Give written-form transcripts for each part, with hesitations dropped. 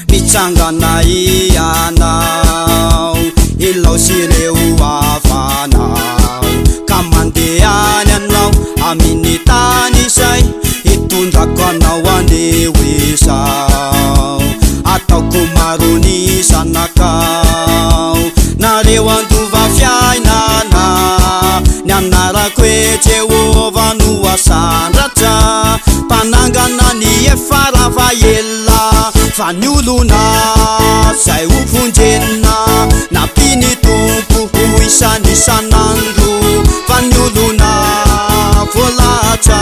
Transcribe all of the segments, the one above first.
mitsangana ianao ilao sireo avanao ka mandeany anao amin'ny tany izay hitondrako anao aneo izao ataoko marony zanakao nareo andova fiainana ny anarako e Jehova no asandratra mpanangana ny efarava ela fa ny olona zay ho vonjena nampiny tompo ho isany isanandro fa ny olona voalatra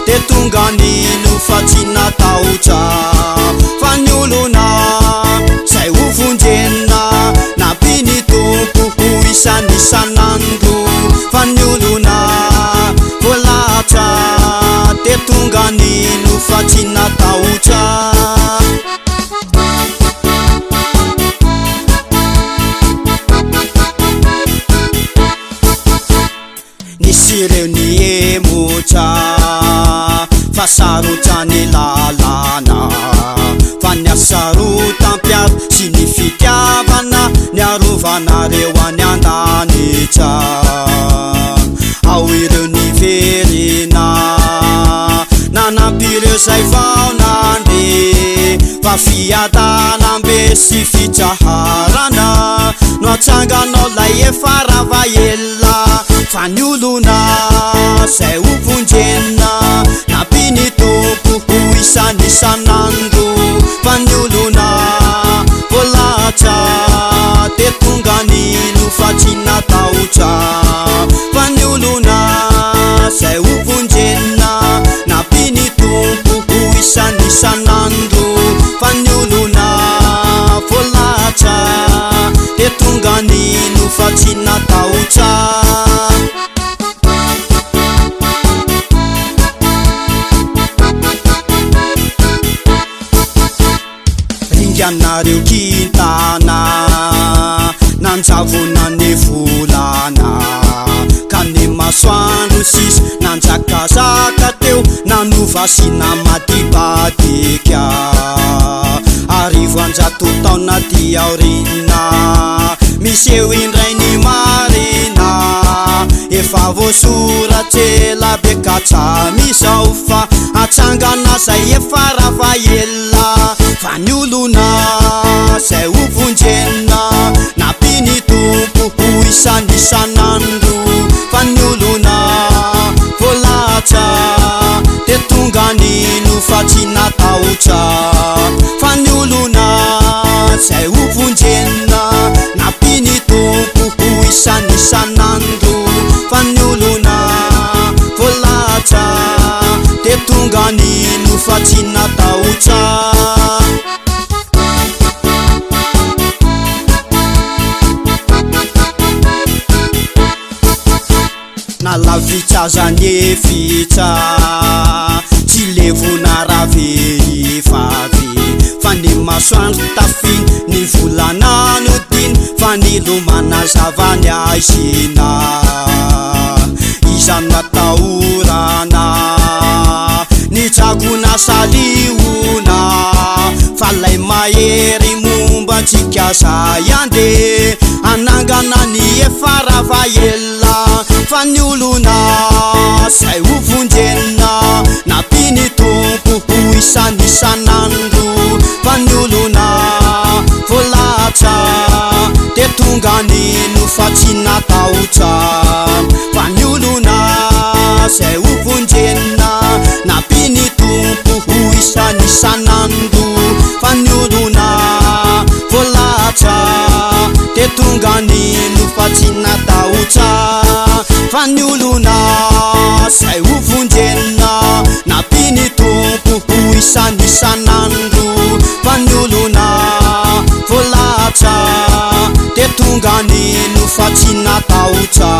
de tonga nino fa tsy natahotra fa ny olona zay ho vonjena nampiny tompo ho isany isanandro fa ny olona voalatra de tonga nino fa tsy natahotra nisireo ny emotra fa sarotra ny lalana fa ny asarotam-piaro sy ny fitiavana ny arovanareo any andanitra ao ireo ny verina nanampireo zay vaonandre fa fiadanambe sy fitsaharana no atsanganao lay efarava ela fa ny olona zay ho vonjena nampiny tompo ho isany isanandro fa ny olona voalatra de tonga nino fa tsy natahotra fa ny olona zay ho vonjena nampiny tompo ho isany isanandro fa ny olona voalatra de tonga nino fa tsy natahotra ringanareo kintana nanjavona ny volana ka ny masoandro sisy nanjakazaka teo nanovasina madibadika arivo anjato taona ty aorina miseho indray ny marina efa voasoratsela be katsamizao fa atsangana zay efarava ela fa ny olona zay ho vonjena nampiny tompo ho isany isanandro fa ny olona voalatra de tonga nino fa tsy natahotra fa ny olona zay ho vonjena nampiny tompo ho isany isanandro fa ny olona voalatra de tonga nino fa tsy natahotra nalavitsazany efitra tsy levona ravehivavy fa ny masoandro tafiny ny volana nodiny fa ny lomana zavany aizina izany natahorana ny dragona saliona fa lay mahery momba antsika zay ande anangana ny efarava ela fa ny olona zay ho vonjena nampiny tompo ho isany isanandro fa ny olona voalatra de tonga nino fa tsy natahotra fa ny olona zay ho vonjena nampiny tompo ho isany isanandro fa ny olona voalatra de tonga nino fa tsy natahotra fa ny olona zay ho vonjena nampiny tompo ho isany isanandro fa ny olona voalatra de tonga nino fa tsy natahotra